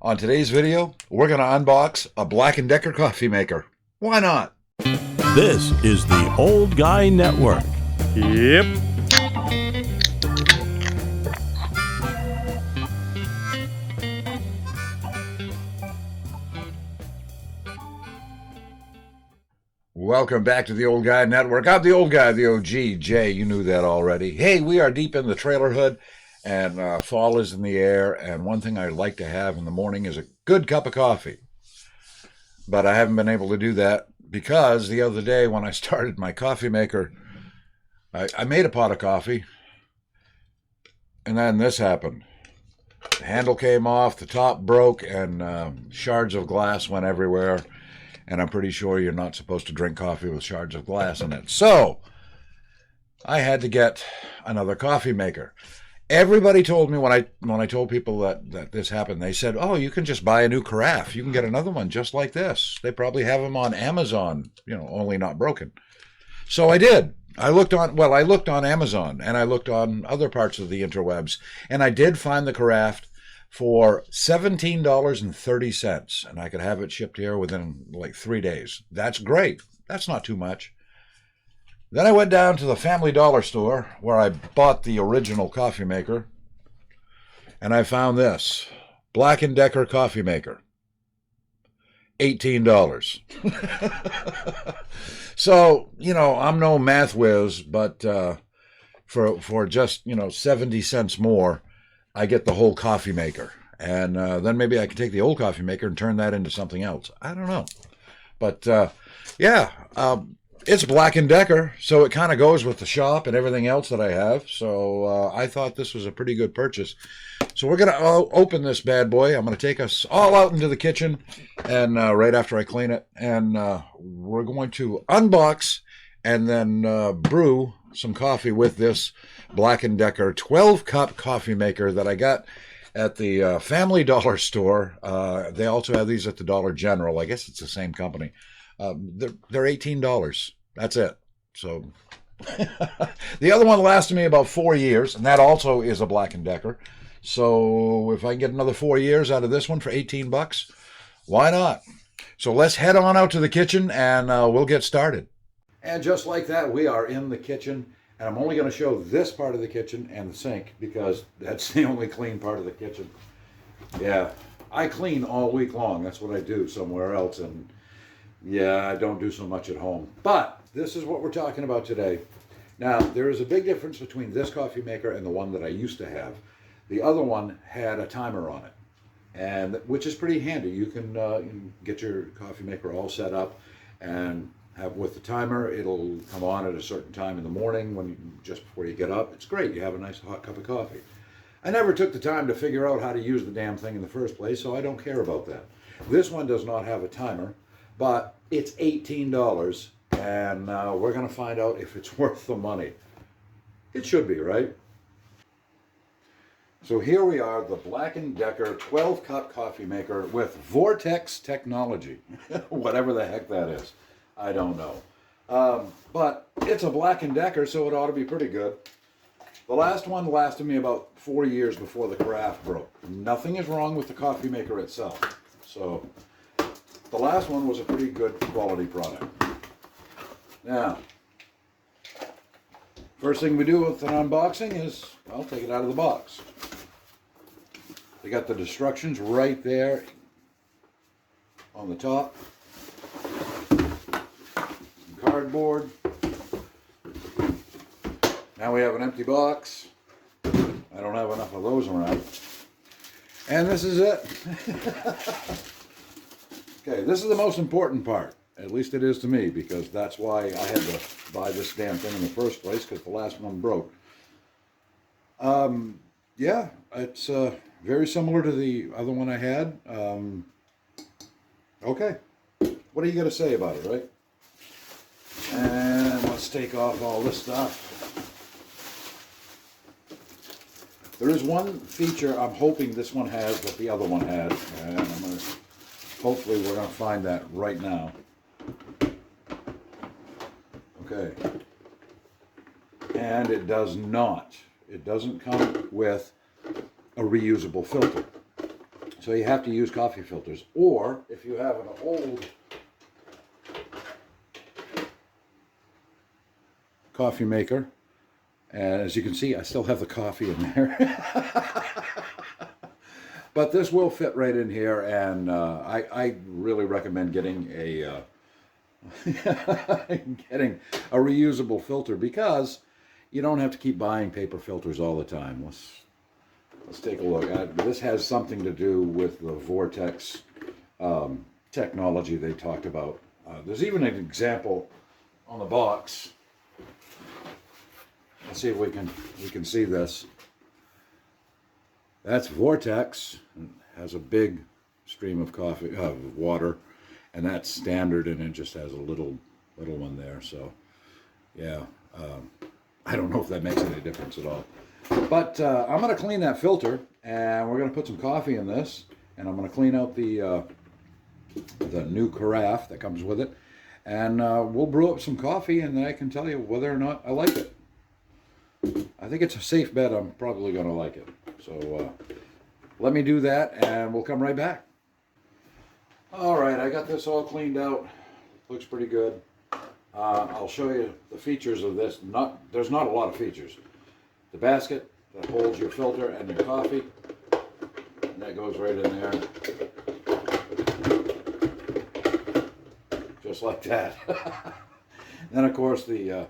On today's video, we're going to unbox a Black & Decker coffee maker. Why not? This is the Old Guy Network. Yep. Welcome back to the Old Guy Network. I'm the old guy, the OG, Jay. You knew that already. Hey, we are deep in the trailer hood, and fall is in the air, and one thing I like to have in the morning is a good cup of coffee. But I haven't been able to do that because the other day when I started my coffee maker, I made a pot of coffee, and then this happened. The handle came off, the top broke, and shards of glass went everywhere. And I'm pretty sure you're not supposed to drink coffee with shards of glass in it. So I had to get another coffee maker. Everybody told me when I told people that this happened, they said, "Oh, you can just buy a new carafe. You can get another one just like this. They probably have them on Amazon, only not broken." So I did. I looked on Amazon, and I looked on other parts of the interwebs, and I did find the carafe for $17.30, and I could have it shipped here within like 3 days. That's great. That's not too much. Then I went down to the Family Dollar store where I bought the original coffee maker, and I found this Black & Decker coffee maker. $18. So, I'm no math whiz, but for just, 70 cents more, I get the whole coffee maker. And then maybe I can take the old coffee maker and turn that into something else. I don't know. But, it's Black & Decker, so it kind of goes with the shop and everything else that I have. So I thought this was a pretty good purchase. So we're going to open this bad boy. I'm going to take us all out into the kitchen, and right after I clean it. And we're going to unbox and then brew some coffee with this Black & Decker 12-cup coffee maker that I got at the Family Dollar store. They also have these at the Dollar General. I guess it's the same company. They're $18. That's it. So the other one lasted me about 4 years, and that also is a Black & Decker. So if I can get another 4 years out of this one for $18, why not? So let's head on out to the kitchen, and we'll get started. And just like that, we are in the kitchen, and I'm only going to show this part of the kitchen and the sink because that's the only clean part of the kitchen. Yeah, I clean all week long. That's what I do somewhere else, and yeah, I don't do so much at home. But this is what we're talking about today. Now, there is a big difference between this coffee maker and the one that I used to have. The other one had a timer on it, and which is pretty handy. You can get your coffee maker all set up and have with the timer. It'll come on at a certain time in the morning just before you get up. It's great. You have a nice hot cup of coffee. I never took the time to figure out how to use the damn thing in the first place, so I don't care about that. This one does not have a timer, but it's $18, and we're going to find out if it's worth the money. It should be, right? So here we are, the Black & Decker 12-cup coffee maker with Vortex technology. Whatever the heck that is. I don't know. But it's a Black & Decker, so it ought to be pretty good. The last one lasted me about 4 years before the carafe broke. Nothing is wrong with the coffee maker itself. So the last one was a pretty good quality product. Now, first thing we do with an unboxing is, well, take it out of the box. They got the instructions right there on the top. Cardboard. Now we have an empty box. I don't have enough of those around. And this is it. Okay, this is the most important part. At least it is to me, because that's why I had to buy this damn thing in the first place, because the last one broke. Yeah, it's very similar to the other one I had. Okay, what are you going to say about it, right? And let's take off all this stuff. There is one feature I'm hoping this one has that the other one had, and hopefully we're going to find that right now. Okay. And it does not. It doesn't come with a reusable filter. So you have to use coffee filters. Or if you have an old coffee maker, and as you can see, I still have the coffee in there. But this will fit right in here, and I really recommend getting a getting a reusable filter, because you don't have to keep buying paper filters all the time. Let's take a look. This has something to do with the Vortex technology they talked about. There's even an example on the box. Let's see if we can see this. That's Vortex. It has a big stream of water, and that's standard, and it just has a little one there. So, yeah, I don't know if that makes any difference at all. But I'm going to clean that filter, and we're going to put some coffee in this, and I'm going to clean out the new carafe that comes with it, and we'll brew up some coffee, and then I can tell you whether or not I like it. I think it's a safe bet I'm probably going to like it. So let me do that, and we'll come right back. All right, I got this all cleaned out. Looks pretty good. I'll show you the features of this. There's not a lot of features. The basket that holds your filter and your coffee, and that goes right in there. Just like that. Then, of course, the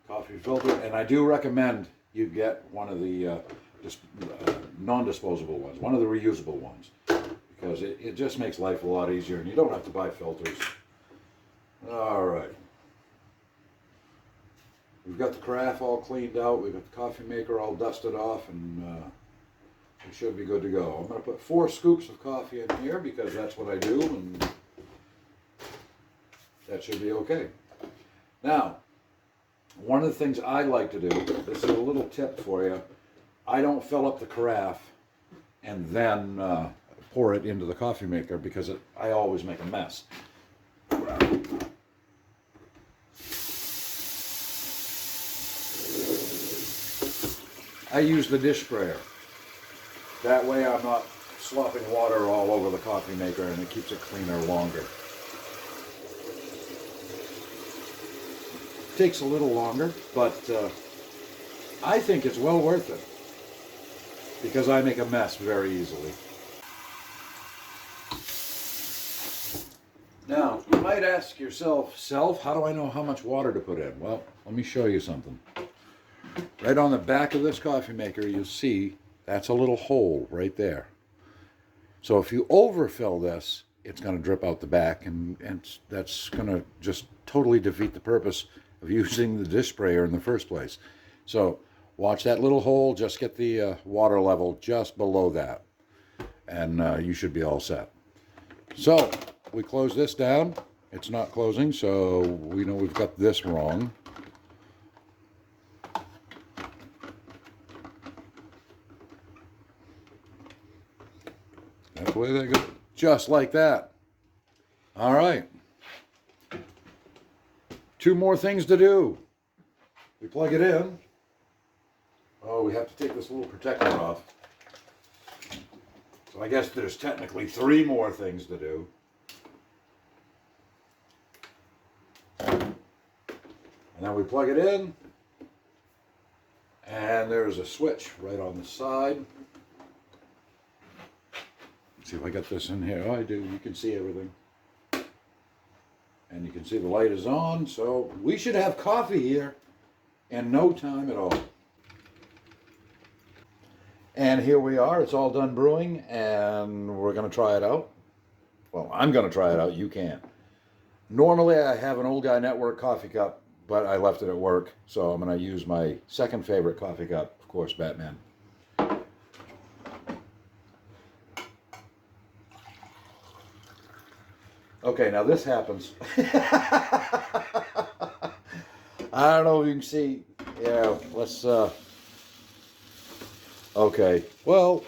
coffee filter, and I do recommend you get one of the non-disposable ones, one of the reusable ones, because it just makes life a lot easier, and you don't have to buy filters. All right. We've got the carafe all cleaned out, we've got the coffee maker all dusted off, and we should be good to go. I'm going to put 4 scoops of coffee in here, because that's what I do, and that should be okay. Now, one of the things I like to do, this is a little tip for you, I don't fill up the carafe and then pour it into the coffee maker, because I always make a mess. I use the dish sprayer. That way I'm not slopping water all over the coffee maker, and it keeps it cleaner longer. Takes a little longer, but I think it's well worth it, because I make a mess very easily. Now, you might ask yourself, how do I know how much water to put in? Well, let me show you something. Right on the back of this coffee maker, you'll see that's a little hole right there. So if you overfill this, it's going to drip out the back, and that's going to just totally defeat the purpose of using the dish sprayer in the first place. So watch that little hole, just get the water level just below that, and you should be all set. So we close this down. It's not closing, so we know we've got this wrong. That's the way that goes. Just like that. All right. 2 more things to do. We plug it in. Oh, we have to take this little protector off. So I guess there's technically 3 more things to do. And then we plug it in. And there's a switch right on the side. Let's see if I got this in here. Oh, I do. You can see everything. And you can see the light is on, so we should have coffee here in no time at all. And here we are. It's all done brewing, and we're going to try it out. Well, I'm going to try it out. You can't. Normally, I have an Old Guy Network coffee cup, but I left it at work, so I'm going to use my second favorite coffee cup, of course, Batman. Okay, now this happens. I don't know if you can see. Yeah, let's, okay. Well,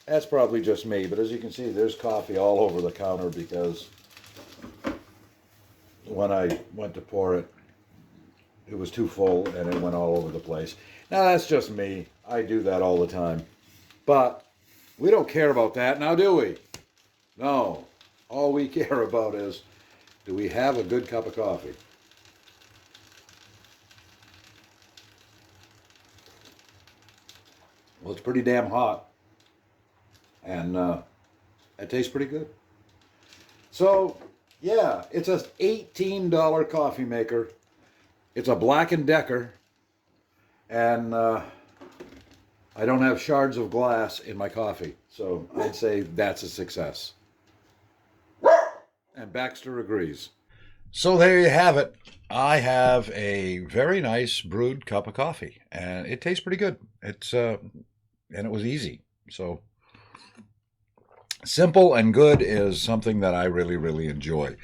that's probably just me, but as you can see, there's coffee all over the counter, because when I went to pour it, it was too full and it went all over the place. Now, that's just me. I do that all the time. But we don't care about that now, do we? No. All we care about is, do we have a good cup of coffee? Well, it's pretty damn hot. And it tastes pretty good. So, yeah, it's a $18 coffee maker. It's a Black & Decker. And I don't have shards of glass in my coffee. So I'd say that's a success. And Baxter agrees. So there you have it. I have a very nice brewed cup of coffee, and it tastes pretty good. It's and it was easy. So simple and good is something that I really, really enjoy.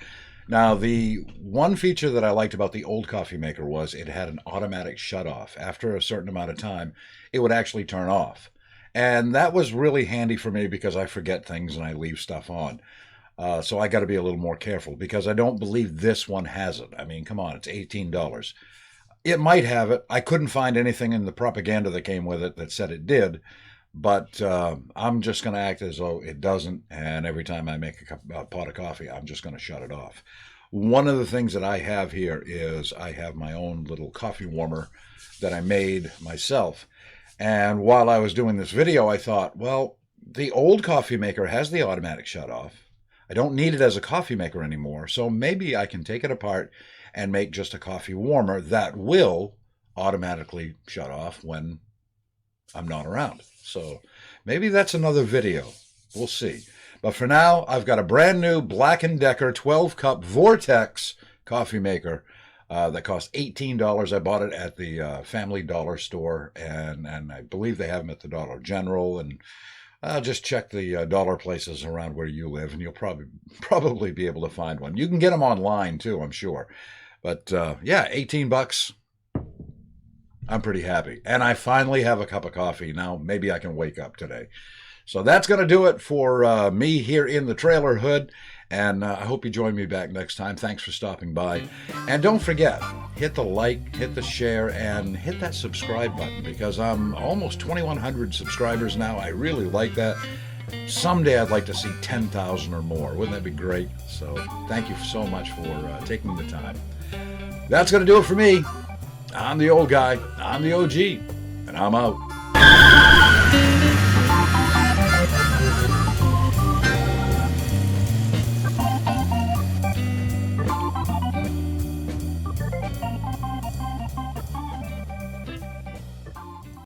Now, the one feature that I liked about the old coffee maker was it had an automatic shut off. After a certain amount of time, it would actually turn off. And that was really handy for me because I forget things and I leave stuff on. So I got to be a little more careful because I don't believe this one has it. I mean, come on, it's $18. It might have it. I couldn't find anything in the propaganda that came with it that said it did. But I'm just going to act as though it doesn't. And every time I make a pot of coffee, I'm just going to shut it off. One of the things that I have here is I have my own little coffee warmer that I made myself. And while I was doing this video, I thought, well, the old coffee maker has the automatic shut off. I don't need it as a coffee maker anymore. So maybe I can take it apart and make just a coffee warmer that will automatically shut off when I'm not around. So maybe that's another video. We'll see. But for now, I've got a brand new Black & Decker 12-cup Vortex coffee maker that cost $18. I bought it at the Family Dollar store, and I believe they have them at the Dollar General. And just check the dollar places around where you live, and you'll probably be able to find one. You can get them online too, I'm sure. But yeah, $18. I'm pretty happy. And I finally have a cup of coffee. Now maybe I can wake up today. So that's going to do it for me here in the trailer hood. And I hope you join me back next time. Thanks for stopping by. And don't forget, hit the like, hit the share, and hit that subscribe button because I'm almost 2,100 subscribers now. I really like that. Someday I'd like to see 10,000 or more. Wouldn't that be great? So thank you so much for taking the time. That's going to do it for me. I'm the old guy, I'm the OG, and I'm out.